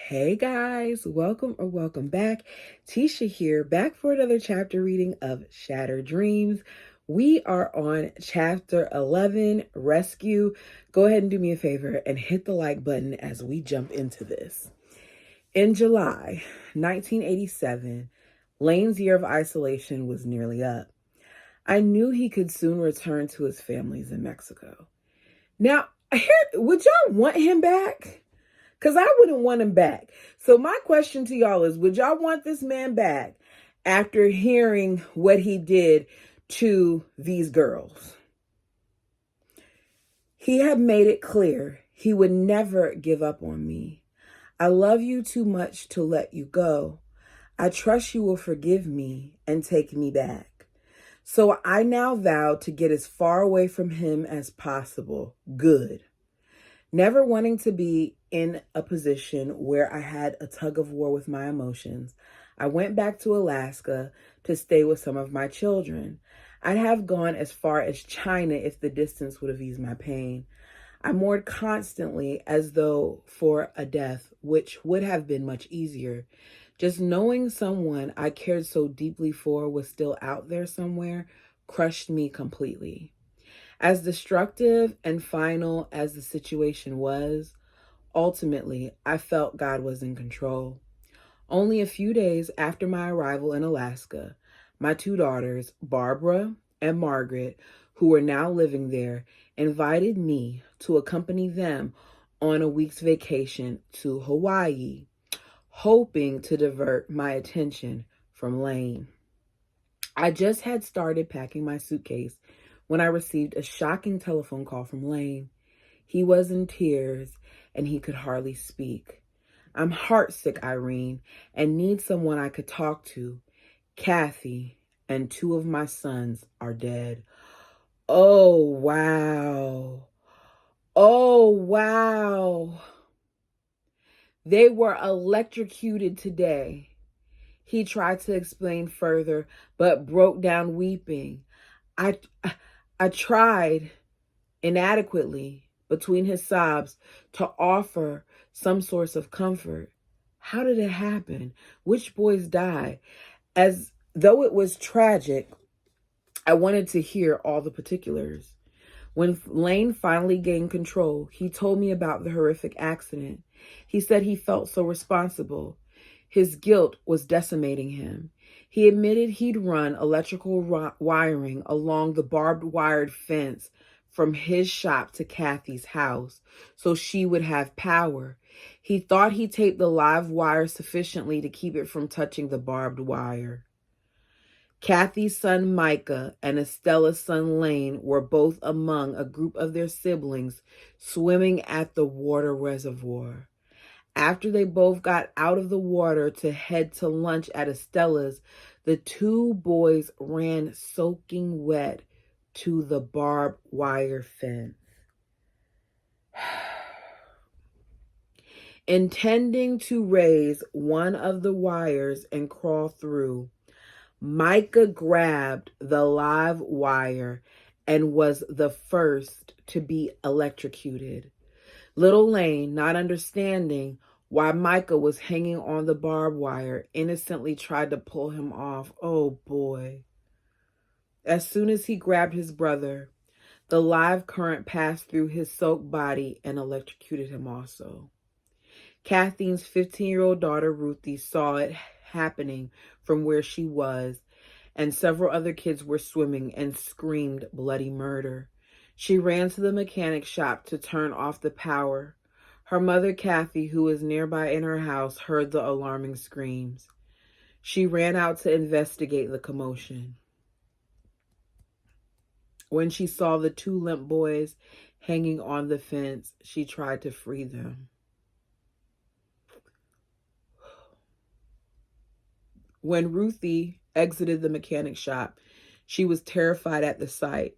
Hey guys, welcome back. Tisha here, back for another chapter reading of Shattered Dreams. We are on chapter 11, Rescue. Go ahead and do me a favor and hit the like button as we jump into this. In July 1987, Lane's year of isolation was nearly up. I knew he could soon return to his families in Mexico. Now, would y'all want him back? Because I wouldn't want him back. So my question to y'all is, would y'all want this man back after hearing what he did to these girls? He had made it clear he would never give up on me. I love you too much to let you go. I trust you will forgive me and take me back. So I now vow to get as far away from him as possible. Good. Never wanting to be in a position where I had a tug of war with my emotions, I went back to Alaska to stay with some of my children. I'd have gone as far as China if the distance would have eased my pain. I mourned constantly as though for a death, which would have been much easier. Just knowing someone I cared so deeply for was still out there somewhere crushed me completely. As destructive and final as the situation was, ultimately, I felt God was in control. Only a few days after my arrival in Alaska, my two daughters, Barbara and Margaret, who were now living there, invited me to accompany them on a week's vacation to Hawaii, hoping to divert my attention from Lane. I just had started packing my suitcase when I received a shocking telephone call from Lane. He was in tears and he could hardly speak. I'm heartsick, Irene, and need someone I could talk to. Kathy and two of my sons are dead. Oh, wow. Oh, wow. They were electrocuted today. He tried to explain further, but broke down weeping. I tried inadequately between his sobs to offer some source of comfort. How did it happen? Which boys died? As though it was tragic, I wanted to hear all the particulars. When Lane finally gained control, he told me about the horrific accident. He said he felt so responsible. His guilt was decimating him. He admitted he'd run electrical wiring along the barbed wired fence from his shop to Kathy's house so she would have power. He thought he taped the live wire sufficiently to keep it from touching the barbed wire. Kathy's son Micah and Estella's son Lane were both among a group of their siblings swimming at the water reservoir. After they both got out of the water to head to lunch at Estella's, the two boys ran soaking wet to the barbed wire fence. Intending to raise one of the wires and crawl through, Micah grabbed the live wire and was the first to be electrocuted. Little Lane, not understanding why Micah was hanging on the barbed wire, innocently tried to pull him off. Oh boy. As soon as he grabbed his brother, the live current passed through his soaked body and electrocuted him also. Kathleen's 15-year-old daughter, Ruthie, saw it happening from where she was, and several other kids were swimming and screamed bloody murder. She ran to the mechanic shop to turn off the power. Her mother, Kathy, who was nearby in her house, heard the alarming screams. She ran out to investigate the commotion. When she saw the two limp boys hanging on the fence, she tried to free them. When Ruthie exited the mechanic shop, she was terrified at the sight.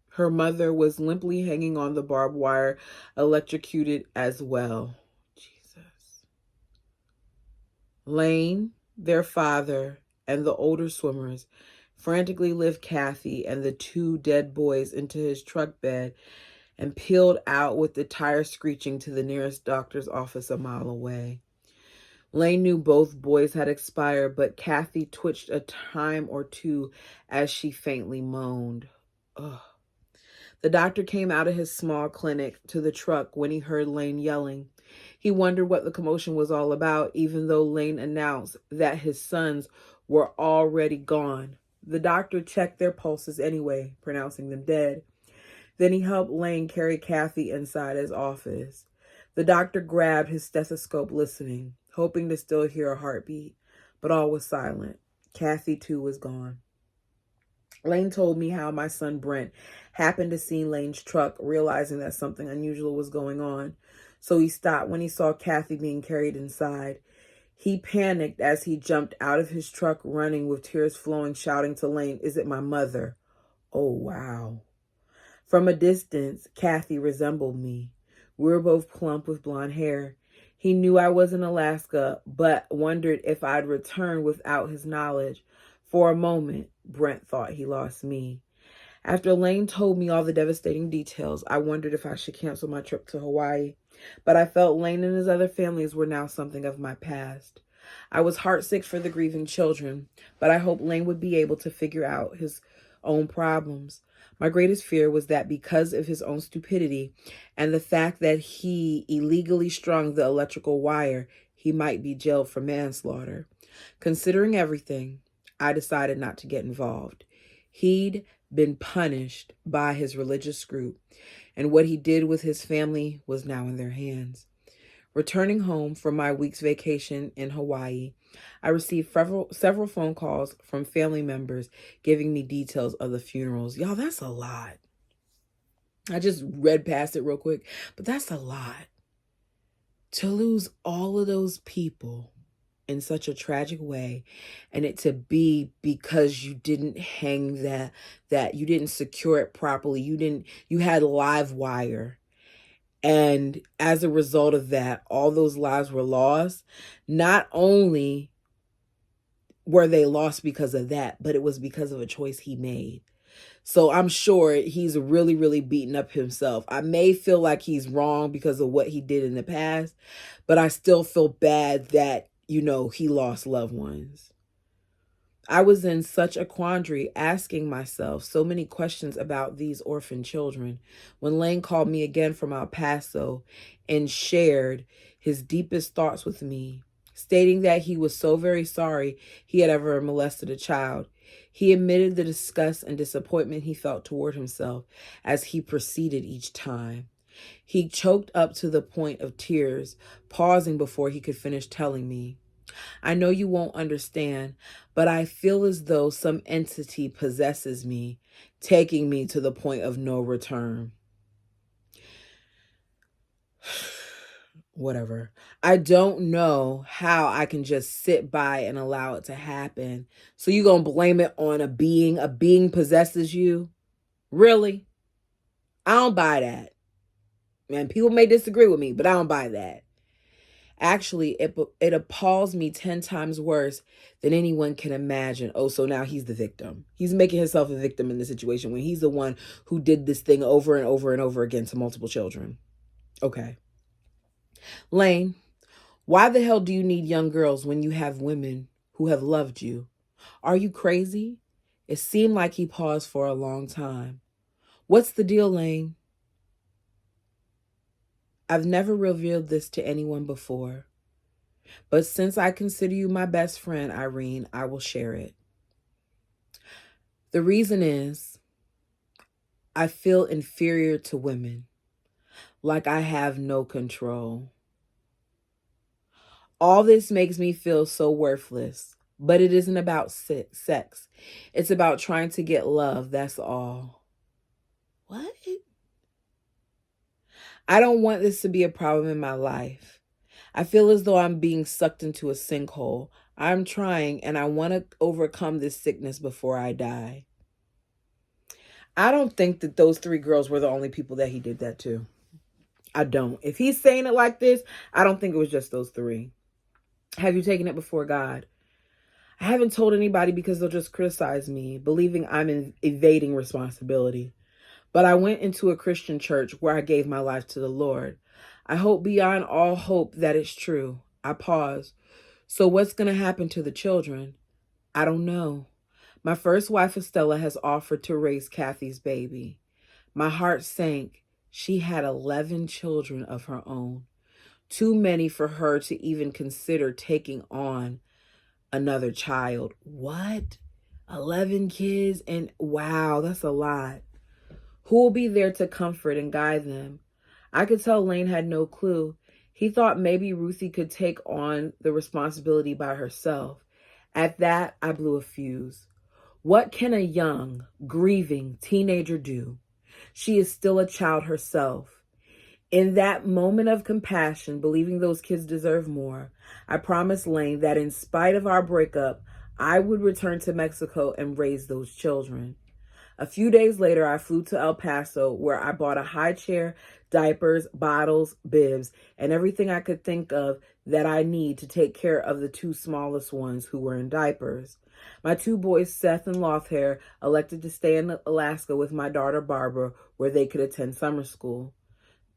Her mother was limply hanging on the barbed wire, electrocuted as well. Jesus. Lane, their father, and the older swimmers frantically lift Kathy and the two dead boys into his truck bed and peeled out with the tire screeching to the nearest doctor's office a mile away. Lane knew both boys had expired, but Kathy twitched a time or two as she faintly moaned. Ugh. The doctor came out of his small clinic to the truck when he heard Lane yelling. He wondered what the commotion was all about, even though Lane announced that his sons were already gone. The doctor checked their pulses anyway, pronouncing them dead. Then he helped Lane carry Kathy inside his office. The doctor grabbed his stethoscope, listening, hoping to still hear a heartbeat, but all was silent. Kathy, too, was gone. Lane told me how my son Brent happened to see Lane's truck, realizing that something unusual was going on. So he stopped when he saw Kathy being carried inside. He panicked as he jumped out of his truck, running with tears flowing, shouting to Lane, "Is it my mother?" Oh, wow. From a distance, Kathy resembled me. We were both plump with blonde hair. He knew I was in Alaska, but wondered if I'd return without his knowledge. For a moment, Brent thought he lost me. After Lane told me all the devastating details, I wondered if I should cancel my trip to Hawaii. But I felt Lane and his other families were now something of my past. I was heartsick for the grieving children, but I hoped Lane would be able to figure out his own problems. My greatest fear was that because of his own stupidity and the fact that he illegally strung the electrical wire, he might be jailed for manslaughter. Considering everything, I decided not to get involved. He'd been punished by his religious group, and what he did with his family was now in their hands. Returning home from my week's vacation in Hawaii, I received several phone calls from family members giving me details of the funerals. Y'all, that's a lot. I just read past it real quick, but that's a lot. To lose all of those people in such a tragic way, and it to be because you didn't hang that you didn't secure it properly. You had live wire. And as a result of that, all those lives were lost. Not only were they lost because of that, but it was because of a choice he made. So I'm sure he's really, really beating up himself. I may feel like he's wrong because of what he did in the past, but I still feel bad that, he lost loved ones. I was in such a quandary, asking myself so many questions about these orphan children, when Lane called me again from El Paso and shared his deepest thoughts with me, stating that he was so very sorry he had ever molested a child. He admitted the disgust and disappointment he felt toward himself as he proceeded each time. He choked up to the point of tears, pausing before he could finish telling me, "I know you won't understand, but I feel as though some entity possesses me, taking me to the point of no return." Whatever. I don't know how I can just sit by and allow it to happen. So you gonna blame it on a being? A being possesses you? Really? I don't buy that. And people may disagree with me, but I don't buy that. Actually, it appalls me 10 times worse than anyone can imagine. Oh, so now he's the victim. He's making himself a victim in the situation when he's the one who did this thing over and over and over again to multiple children. Okay. Lane, why the hell do you need young girls when you have women who have loved you? Are you crazy? It seemed like he paused for a long time. What's the deal, Lane? I've never revealed this to anyone before, but since I consider you my best friend, Irene, I will share it. The reason is I feel inferior to women, like I have no control. All this makes me feel so worthless, but it isn't about sex. It's about trying to get love, that's all. What? I don't want this to be a problem in my life. I feel as though I'm being sucked into a sinkhole. I'm trying, and I want to overcome this sickness before I die. I don't think that those 3 girls were the only people that he did that to. I don't. If he's saying it like this, I don't think it was just those 3. Have you taken it before God? I haven't told anybody because they'll just criticize me, believing I'm evading responsibility. But I went into a Christian church where I gave my life to the Lord. I hope beyond all hope that it's true. I paused. So what's going to happen to the children? I don't know. My first wife, Estella, has offered to raise Kathy's baby. My heart sank. She had 11 children of her own. Too many for her to even consider taking on another child. What? 11 kids? And wow, that's a lot. Who will be there to comfort and guide them? I could tell Lane had no clue. He thought maybe Ruthie could take on the responsibility by herself. At that, I blew a fuse. What can a young, grieving teenager do? She is still a child herself. In that moment of compassion, believing those kids deserve more, I promised Lane that in spite of our breakup, I would return to Mexico and raise those children. A few days later, I flew to El Paso, where I bought a high chair, diapers, bottles, bibs, and everything I could think of that I need to take care of the two smallest ones who were in diapers. My two boys, Seth and Lothair, elected to stay in Alaska with my daughter, Barbara, where they could attend summer school.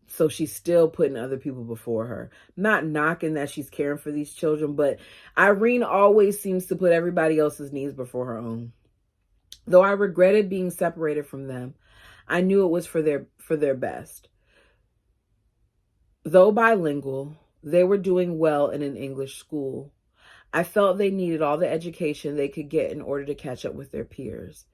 So she's still putting other people before her. Not knocking that she's caring for these children, but Irene always seems to put everybody else's needs before her own. Though I regretted being separated from them, I knew it was for their best. Though bilingual, they were doing well in an English school. I felt they needed all the education they could get in order to catch up with their peers.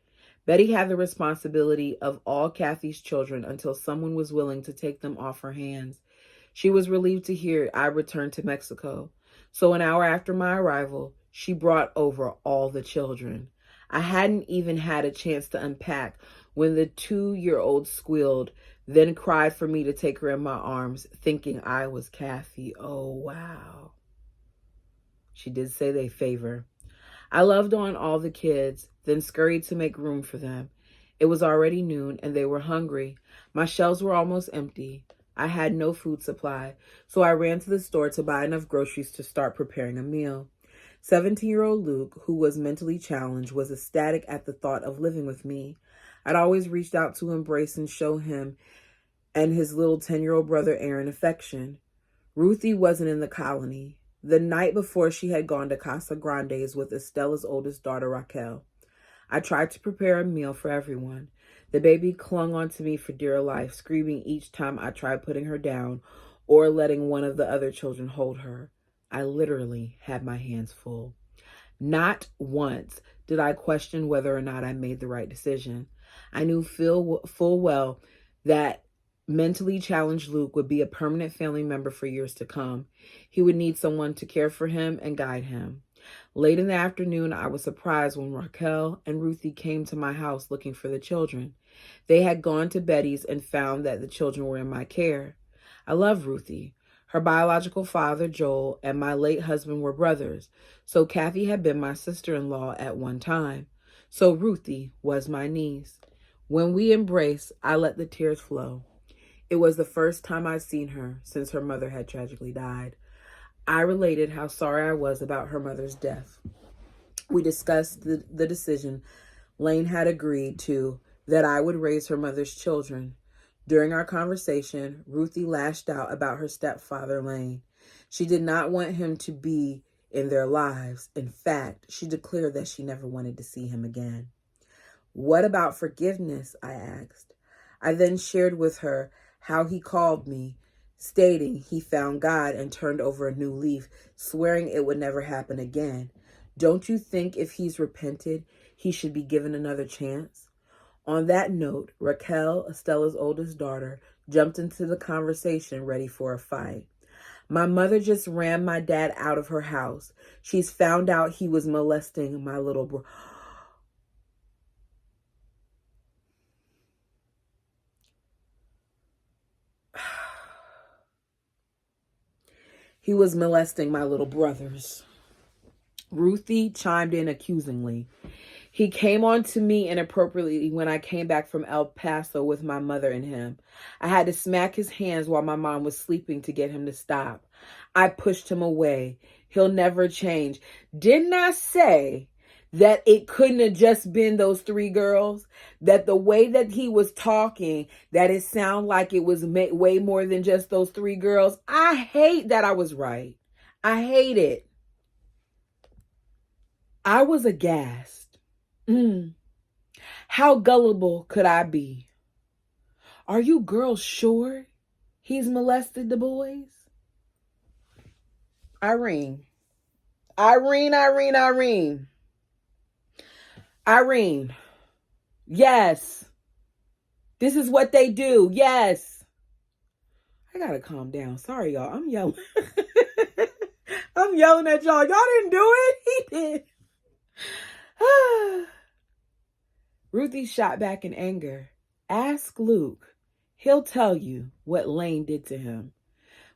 Betty had the responsibility of all Kathy's children until someone was willing to take them off her hands. She was relieved to hear I returned to Mexico. So an hour after my arrival, she brought over all the children. I hadn't even had a chance to unpack when the 2-year-old squealed, then cried for me to take her in my arms, thinking I was Kathy. Oh, wow. She did say they favor. I loved on all the kids, then scurried to make room for them. It was already noon, and they were hungry. My shelves were almost empty. I had no food supply, so I ran to the store to buy enough groceries to start preparing a meal. 17-year-old Luke, who was mentally challenged, was ecstatic at the thought of living with me. I'd always reached out to embrace and show him and his little 10-year-old brother Aaron affection. Ruthie wasn't in the colony. The night before, she had gone to Casa Grande's with Estella's oldest daughter, Raquel. I tried to prepare a meal for everyone. The baby clung onto me for dear life, screaming each time I tried putting her down or letting one of the other children hold her. I literally had my hands full. Not once did I question whether or not I made the right decision. I knew full well that mentally challenged Luke would be a permanent family member for years to come. He would need someone to care for him and guide him. Late in the afternoon, I was surprised when Raquel and Ruthie came to my house looking for the children. They had gone to Betty's and found that the children were in my care. I love Ruthie. Her biological father, Joel, and my late husband were brothers, so Kathy had been my sister-in-law at one time. So Ruthie was my niece. When we embraced, I let the tears flow. It was the first time I'd seen her since her mother had tragically died. I related how sorry I was about her mother's death. We discussed the decision Lane had agreed to, that I would raise her mother's children. During our conversation, Ruthie lashed out about her stepfather, Lane. She did not want him to be in their lives. In fact, she declared that she never wanted to see him again. What about forgiveness? I asked. I then shared with her how he called me, stating he found God and turned over a new leaf, swearing it would never happen again. Don't you think if he's repented, he should be given another chance? On that note, Raquel, Estella's oldest daughter, jumped into the conversation ready for a fight. My mother just ran my dad out of her house. She's found out he was molesting my little brother. He was molesting my little brothers. Ruthie chimed in accusingly. He came on to me inappropriately when I came back from El Paso with my mother and him. I had to smack his hands while my mom was sleeping to get him to stop. I pushed him away. He'll never change. Didn't I say that it couldn't have just been those 3 girls? That the way that he was talking, that it sounded like it was way more than just those 3 girls? I hate that I was right. I hate it. I was aghast. How gullible could I be? Are you girls sure he's molested the boys? Irene. Irene. Yes. This is what they do. Yes. I gotta calm down. Sorry, y'all. I'm yelling. I'm yelling at y'all. Y'all didn't do it. He did. Ruthie shot back in anger. Ask Luke. He'll tell you what Lane did to him.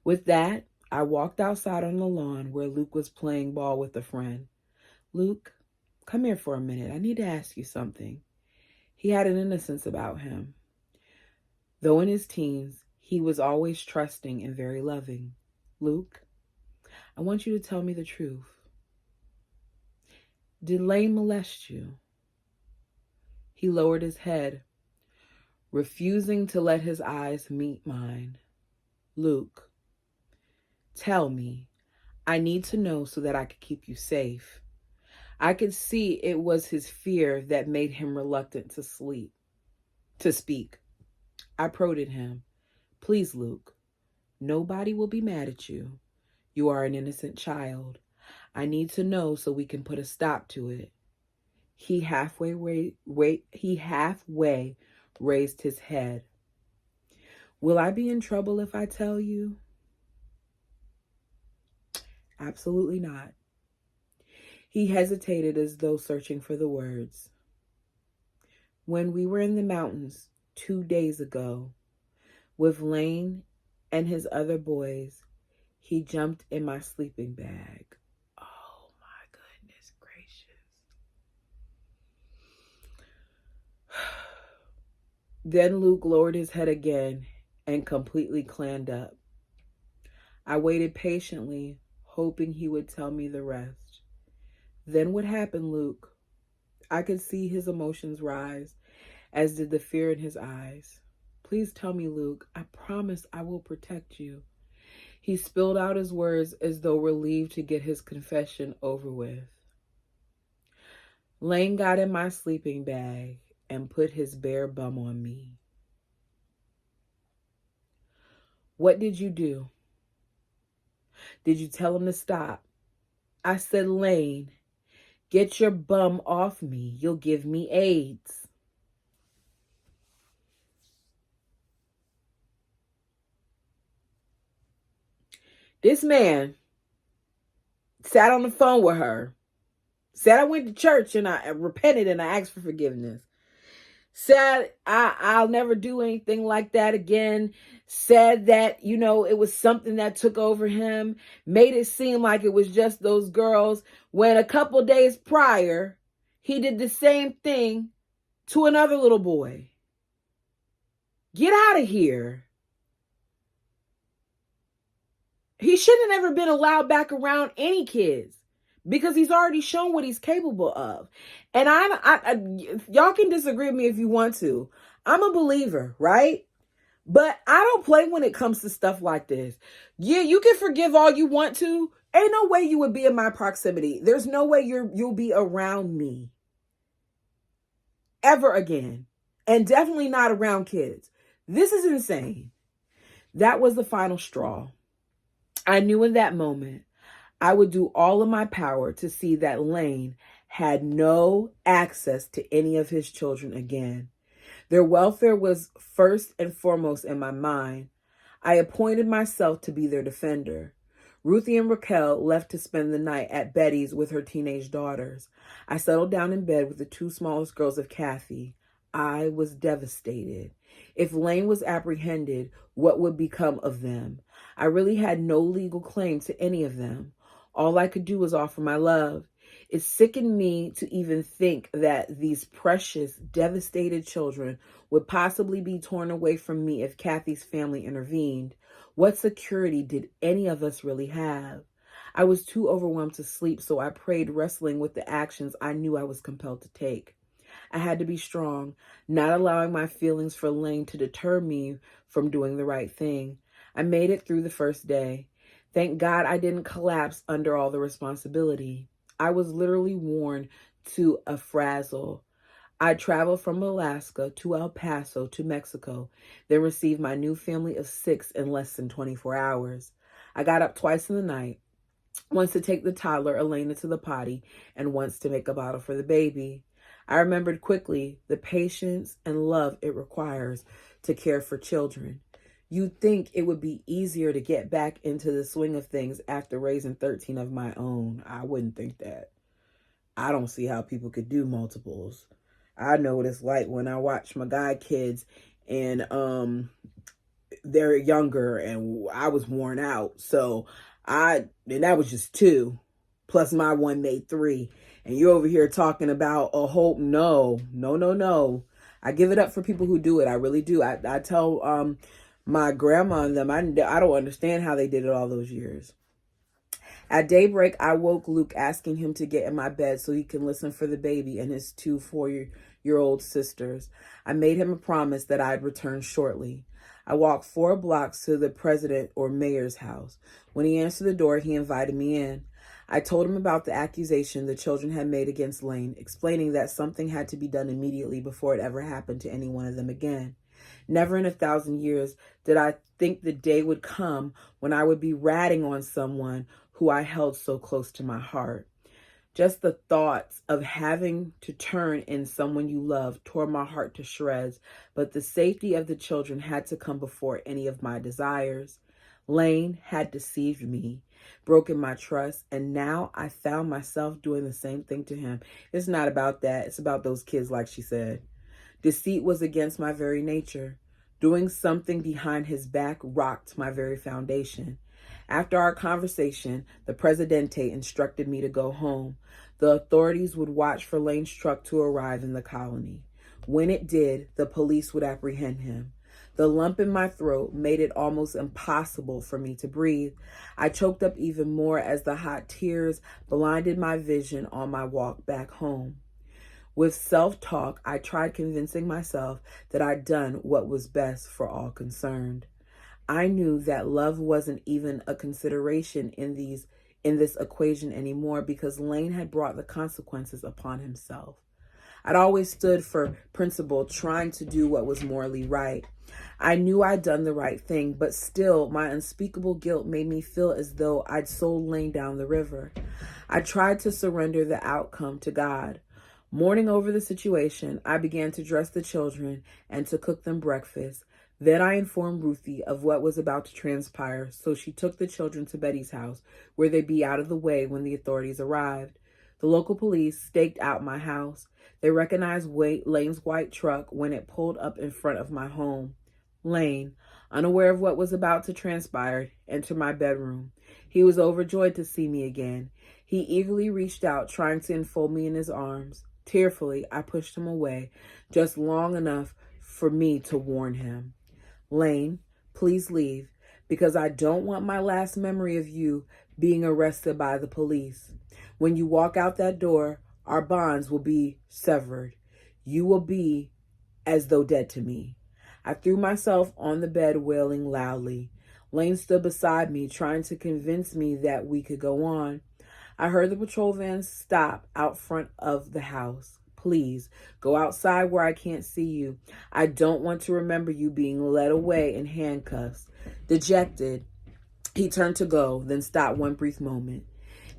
With that, I walked outside on the lawn where Luke was playing ball with a friend. Luke, come here for a minute. I need to ask you something. He had an innocence about him. Though in his teens, he was always trusting and very loving. Luke, I want you to tell me the truth. Did Lane molest you? He lowered his head, refusing to let his eyes meet mine. Luke, tell me. I need to know so that I can keep you safe. I could see it was his fear that made him reluctant to speak. I prodded him. Please, Luke, nobody will be mad at you. You are an innocent child. I need to know so we can put a stop to it. He halfway raised his head. Will I be in trouble if I tell you? Absolutely not. He hesitated as though searching for the words. When we were in the mountains 2 days ago with Lane and his other boys, he jumped in my sleeping bag. Oh my goodness gracious. Then Luke lowered his head again and completely clammed up. I waited patiently, hoping he would tell me the rest. Then what happened, Luke? I could see his emotions rise, as did the fear in his eyes. Please tell me, Luke. I promise I will protect you. He spilled out his words as though relieved to get his confession over with. Lane got in my sleeping bag and put his bare bum on me. What did you do? Did you tell him to stop? I said, Lane, get your bum off me. You'll give me AIDS. This man sat on the phone with her, said I went to church and I repented and I asked for forgiveness. Said I'll never do anything like that again. Said that, it was something that took over him. Made it seem like it was just those girls. When a couple days prior, he did the same thing to another little boy. Get out of here. He shouldn't have ever been allowed back around any kids because he's already shown what he's capable of. And y'all can disagree with me if you want to. I'm a believer, right? But I don't play when it comes to stuff like this. Yeah, you can forgive all you want to. Ain't no way you would be in my proximity. There's no way you'll be around me ever again. And definitely not around kids. This is insane. That was the final straw. I knew in that moment I would do all in my power to see that Lane had no access to any of his children again. Their welfare was first and foremost in my mind. I appointed myself to be their defender. Ruthie and Raquel left to spend the night at Betty's with her teenage daughters. I settled down in bed with the two smallest girls of Kathy. I was devastated. If Lane was apprehended, what would become of them? I really had no legal claim to any of them. All I could do was offer my love. It sickened me to even think that these precious, devastated children would possibly be torn away from me if Kathy's family intervened. What security did any of us really have? I was too overwhelmed to sleep, so I prayed, wrestling with the actions I knew I was compelled to take. I had to be strong, not allowing my feelings for Lane to deter me from doing the right thing. I made it through the first day. Thank God I didn't collapse under all the responsibility. I was literally worn to a frazzle. I traveled from Alaska to El Paso to Mexico, then received my new family of 6 in less than 24 hours. I got up twice in the night, once to take the toddler Elena to the potty, and once to make a bottle for the baby. I remembered quickly the patience and love it requires to care for children. You'd think it would be easier to get back into the swing of things after raising 13 of my own. I wouldn't think that. I don't see how people could do multiples. I know what it's like when I watch my guy kids and they're younger and I was worn out. So and that was just 2, plus my one made 3. And you're over here talking about a whole, no. I give it up for people who do it. I really do. I tell my grandma and them, I don't understand how they did it all those years. At daybreak, I woke Luke, asking him to get in my bed so he can listen for the baby and his 2 4-year-old sisters. I made him a promise that I'd return shortly. I walked 4 blocks to the president or mayor's house. When he answered the door, he invited me in. I told him about the accusation the children had made against Lane, explaining that something had to be done immediately before it ever happened to any one of them again. Never in 1,000 years did I think the day would come when I would be ratting on someone who I held so close to my heart. Just the thoughts of having to turn in someone you love tore my heart to shreds, but the safety of the children had to come before any of my desires. Lane had deceived me, broken my trust, and now I found myself doing the same thing to him. It's not about that. It's about those kids, like she said. Deceit was against my very nature. Doing something behind his back rocked my very foundation. After our conversation, the Presidente instructed me to go home. The authorities would watch for Lane's truck to arrive in the colony. When it did, the police would apprehend him. The lump in my throat made it almost impossible for me to breathe. I choked up even more as the hot tears blinded my vision on my walk back home. With self-talk, I tried convincing myself that I'd done what was best for all concerned. I knew that love wasn't even a consideration in this equation anymore because Lane had brought the consequences upon himself. I'd always stood for principle, trying to do what was morally right. I knew I'd done the right thing, but still, my unspeakable guilt made me feel as though I'd sold Lane down the river. I tried to surrender the outcome to God. Mourning over the situation, I began to dress the children and to cook them breakfast. Then I informed Ruthie of what was about to transpire, so she took the children to Betty's house, where they'd be out of the way when the authorities arrived. The local police staked out my house. They recognized Lane's white truck when it pulled up in front of my home. Lane, unaware of what was about to transpire, entered my bedroom. He was overjoyed to see me again. He eagerly reached out, trying to enfold me in his arms. Tearfully, I pushed him away, just long enough for me to warn him. Lane, please leave, because I don't want my last memory of you being arrested by the police. When you walk out that door, our bonds will be severed. You will be as though dead to me. I threw myself on the bed, wailing loudly. Lane stood beside me, trying to convince me that we could go on. I heard the patrol van stop out front of the house. Please, go outside where I can't see you. I don't want to remember you being led away in handcuffs. Dejected, he turned to go, then stopped one brief moment.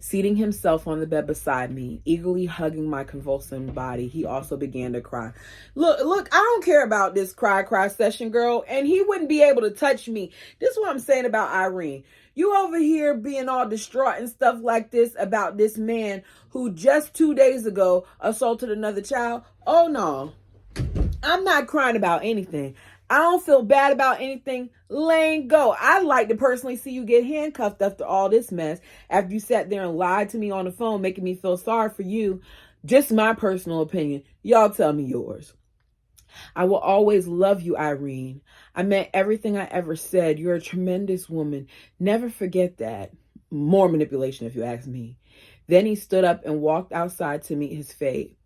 Seating himself on the bed beside me, eagerly hugging my convulsing body, he also began to cry. Look, I don't care about this cry session, girl, and he wouldn't be able to touch me. This is what I'm saying about Irene. You over here being all distraught and stuff like this about this man who just 2 days ago assaulted another child. Oh, no. I'm not crying about anything. I don't feel bad about anything. Lane, go. I'd like to personally see you get handcuffed after all this mess, after you sat there and lied to me on the phone, making me feel sorry for you. Just my personal opinion. Y'all tell me yours. I will always love you, Irene. I meant everything I ever said. You're a tremendous woman. Never forget that. More manipulation, if you ask me. Then he stood up and walked outside to meet his fate.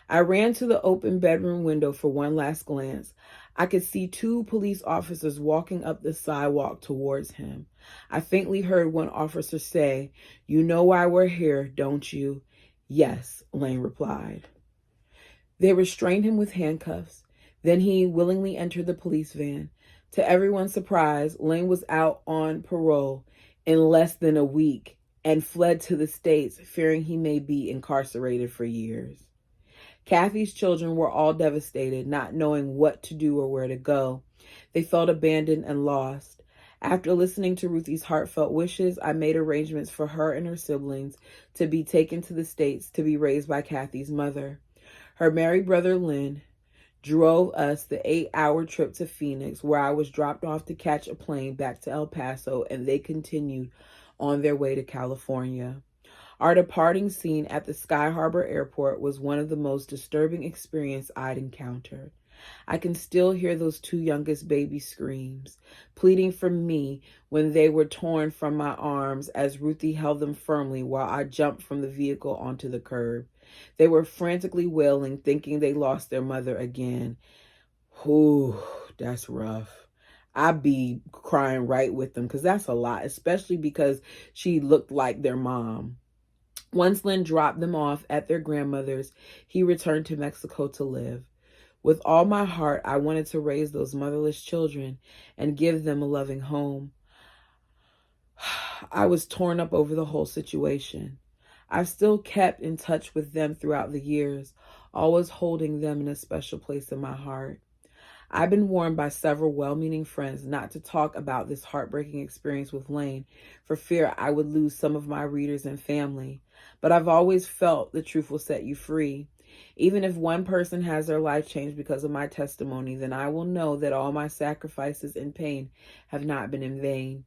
I ran to the open bedroom window for one last glance. I could see two police officers walking up the sidewalk towards him. I faintly heard one officer say, "You know why we're here, don't you?" "Yes," Lane replied. They restrained him with handcuffs. Then he willingly entered the police van. To everyone's surprise, Lane was out on parole in less than a week and fled to the States, fearing he may be incarcerated for years. Kathy's children were all devastated, not knowing what to do or where to go. They felt abandoned and lost. After listening to Ruthie's heartfelt wishes, I made arrangements for her and her siblings to be taken to the States to be raised by Kathy's mother. Her married brother, Lynn, drove us the 8-hour trip to Phoenix, where I was dropped off to catch a plane back to El Paso, and they continued on their way to California. Our departing scene at the Sky Harbor Airport was one of the most disturbing experiences I'd encountered. I can still hear those two youngest baby screams, pleading for me when they were torn from my arms as Ruthie held them firmly while I jumped from the vehicle onto the curb. They were frantically wailing, thinking they lost their mother again. Whew, that's rough. I'd be crying right with them because that's a lot, especially because she looked like their mom. Once Lynn dropped them off at their grandmother's, he returned to Mexico to live. With all my heart, I wanted to raise those motherless children and give them a loving home. I was torn up over the whole situation. I've still kept in touch with them throughout the years, always holding them in a special place in my heart. I've been warned by several well-meaning friends not to talk about this heartbreaking experience with Lane for fear I would lose some of my readers and family. But I've always felt the truth will set you free. Even if one person has their life changed because of my testimony, then I will know that all my sacrifices and pain have not been in vain.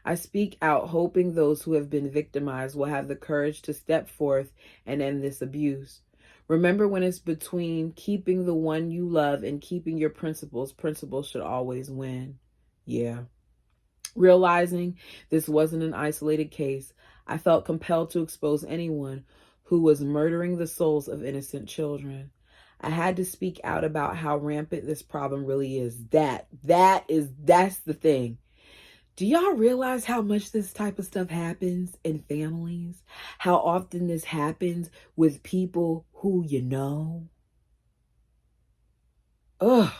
I speak out hoping those who have been victimized will have the courage to step forth and end this abuse. Remember, when it's between keeping the one you love and keeping your principles should always win. Yeah. Realizing this wasn't an isolated case, I felt compelled to expose anyone who was murdering the souls of innocent children. I had to speak out about how rampant this problem really is. That's the thing. Do y'all realize how much this type of stuff happens in families? How often this happens with people who you know? Ugh.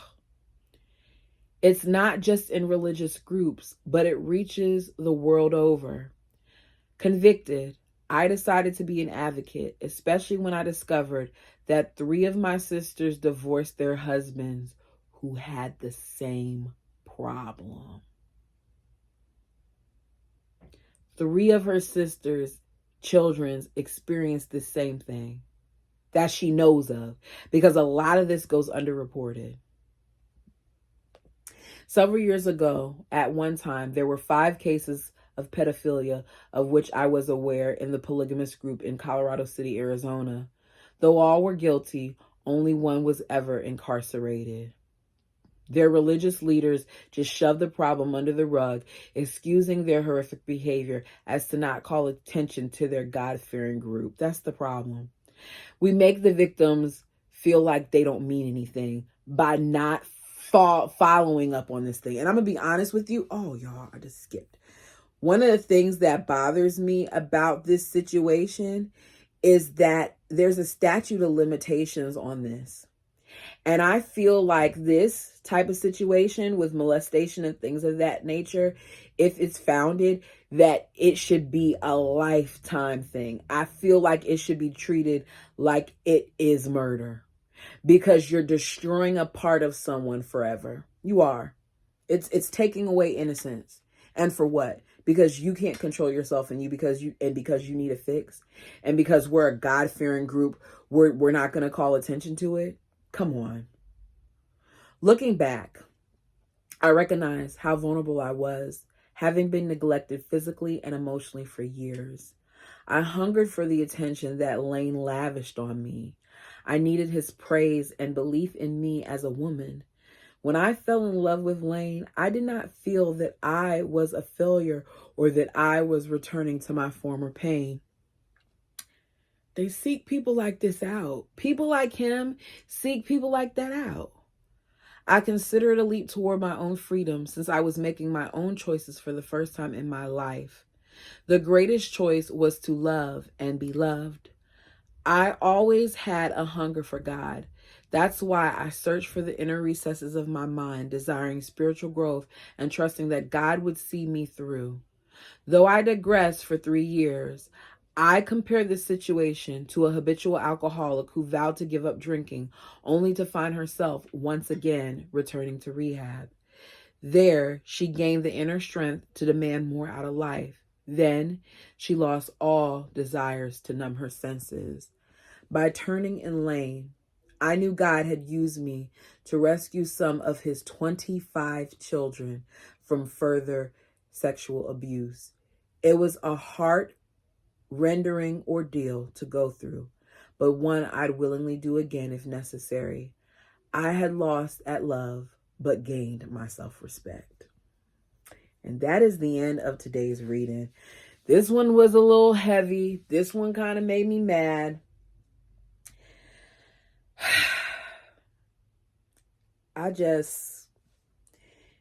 It's not just in religious groups, but it reaches the world over. Convicted, I decided to be an advocate, especially when I discovered that 3 of my sisters divorced their husbands who had the same problem. 3 of her sisters' children experienced the same thing that she knows of, because a lot of this goes underreported. Several years ago, at one time, there were 5 cases of pedophilia of which I was aware in the polygamous group in Colorado City, Arizona. Though all were guilty, only one was ever incarcerated. Their religious leaders just shoved the problem under the rug, excusing their horrific behavior as to not call attention to their God-fearing group. That's the problem. We make the victims feel like they don't mean anything by not following up on this thing. And I'm going to be honest with you. Oh, y'all, I just skipped. One of the things that bothers me about this situation is that there's a statute of limitations on this. And I feel like this type of situation with molestation and things of that nature, if it's founded, that it should be a lifetime thing. I feel like it should be treated like it is murder, because you're destroying a part of someone forever. You are. It's taking away innocence. And for what? Because you can't control yourself, and because you need a fix, and because we're a God-fearing group, we're not going to call attention to it. Come on. Looking back, I recognize how vulnerable I was, having been neglected physically and emotionally for years. I hungered for the attention that Lane lavished on me. I needed his praise and belief in me as a woman. When I fell in love with Lane, I did not feel that I was a failure or that I was returning to my former pain. They seek people like this out. People like him seek people like that out. I consider it a leap toward my own freedom since I was making my own choices for the first time in my life. The greatest choice was to love and be loved. I always had a hunger for God. That's why I searched for the inner recesses of my mind, desiring spiritual growth and trusting that God would see me through. Though I digressed for 3 years, I compared this situation to a habitual alcoholic who vowed to give up drinking, only to find herself once again returning to rehab. There, she gained the inner strength to demand more out of life. Then, she lost all desires to numb her senses. By turning in lane, I knew God had used me to rescue some of his 25 children from further sexual abuse. It was a heart-rending ordeal to go through, but one I'd willingly do again if necessary. I had lost at love, but gained my self-respect. And that is the end of today's reading. This one was a little heavy. This one kind of made me mad.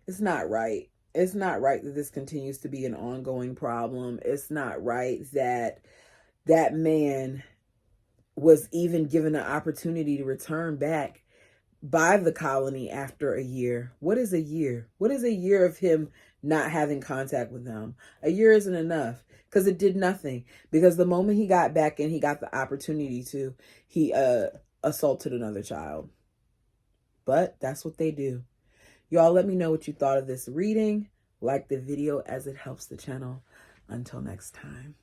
It's not right. It's not right that this continues to be an ongoing problem. It's not right that that man was even given an opportunity to return back by the colony after a year. What is a year? What is a year of him not having contact with them? A year isn't enough because it did nothing. Because the moment he got back and he got the opportunity to, he assaulted another child. But that's what they do. Y'all let me know what you thought of this reading. Like the video as it helps the channel. Until next time.